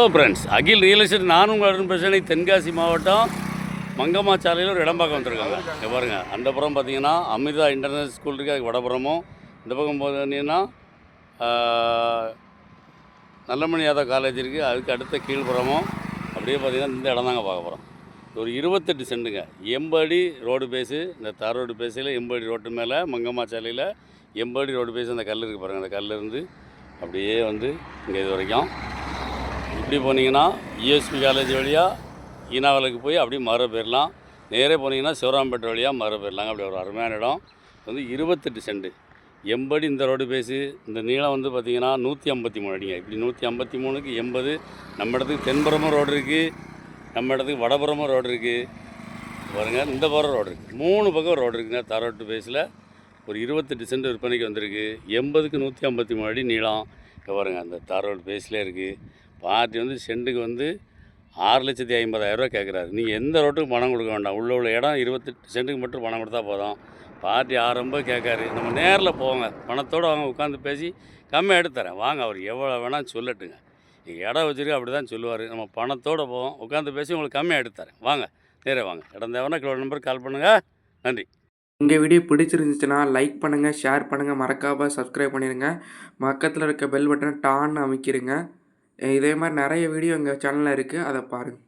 Hello friends, அகில் real estate நானும் உங்கள் அருண் பிரச்சனை. தென்காசி மாவட்டம் மங்கம்மா சாலையில் ஒரு இடம் பார்க்க வந்திருக்காங்க. இங்கே பாருங்கள், அந்த புறம் பார்த்தீங்கன்னா அமிர்தா இன்டர்நேஷனல் ஸ்கூல் இருக்குது, அதுக்கு வடபுறமும். இந்த பக்கம் பார்த்தீங்கன்னா நல்லமணி யாதவ் காலேஜ் இருக்குது, அதுக்கு அடுத்த கீழ்புறமும். அப்படியே பார்த்தீங்கன்னா இந்த இடம் தாங்க பார்க்க போகிறோம். ஒரு 28 சென்ட்டுங்க, எம்படி ரோடு பேஸு. இந்த தார் ரோடு பேஸில் எம்படி ரோட்டு மேலே மங்கம்மா சாலையில் எம்படி ரோடு பேஸு. அந்த கல் இருக்குது பாருங்கள், அந்த கல்லிருந்து அப்படியே வந்து இங்கே இது வரைக்கும் இப்படி போனீங்கன்னா யூஎஸ்பி காலேஜ் வழியாக ஈனாவலுக்கு போய் அப்படியே மதுரை போயிடலாம். நேரே போனீங்கன்னா சிவராம்பேட்டை வழியாக மதுரை போயிடலாங்க. அப்படி ஒரு அருமையான இடம் வந்து 28 சென்ட் எம்படி. இந்த ரோடு பேஸு இந்த நீளம் வந்து பார்த்திங்கன்னா 153 அடிங்க. இப்படி 153க்கு 80. நம்ம இடத்துக்கு தென்புறமும் ரோடு இருக்குது, நம்ம இடத்துக்கு வடபுறமும் ரோடு இருக்குது. பாருங்கள், இந்த புறம் ரோடு இருக்குது, 3 பக்கம் ரோடு இருக்குங்க. தரோட்டு பேஸில் ஒரு 28 சென்ட் விற்பனைக்கு வந்திருக்கு. 80க்கு 153 அடி நீளம். இப்போ பாருங்கள், அந்த தார் ரோடு பேஸ்லேயே இருக்குது. பார்ட்டி வந்து சென்ட்டுக்கு வந்து 6,50,000 கேட்குறாரு. நீங்கள் எந்த ரோட்டுக்கு பணம் கொடுக்க வேண்டாம், உள்ள இடம் 28 சென்ட்டுக்கு மட்டும் பணம் கொடுத்தா போதும். பார்ட்டி 6,50,000 கேட்காரு. நம்ம நேரில் போங்க, பணத்தோடு அவங்க உட்காந்து பேசி கம்மியாக எடுத்துறேன் வாங்க. அவர் எவ்வளோ வேணால் சொல்லட்டுங்க, நீங்கள் இடம் வச்சுருக்க அப்படி தான் சொல்லுவார். நம்ம பணத்தோடு போவோம், உட்காந்து பேசி உங்களுக்கு கம்மியாக எடுத்துறேன் வாங்க. நேரே வாங்க. இடம் தேவைன்னா கிலோ நம்பருக்கு கால் பண்ணுங்கள். நன்றி. எங்கள் வீடியோ பிடிச்சிருந்துச்சுன்னா லைக் பண்ணுங்கள், ஷேர் பண்ணுங்கள், மறக்காமல் சப்ஸ்கிரைப் பண்ணிடுங்க. பக்கத்தில் இருக்க பெல் பட்டனை டான்னு அமைக்கிடுங்க. இதே மாதிரி நிறைய வீடியோ எங்கள் சேனலில் இருக்குது, அதை பாருங்கள்.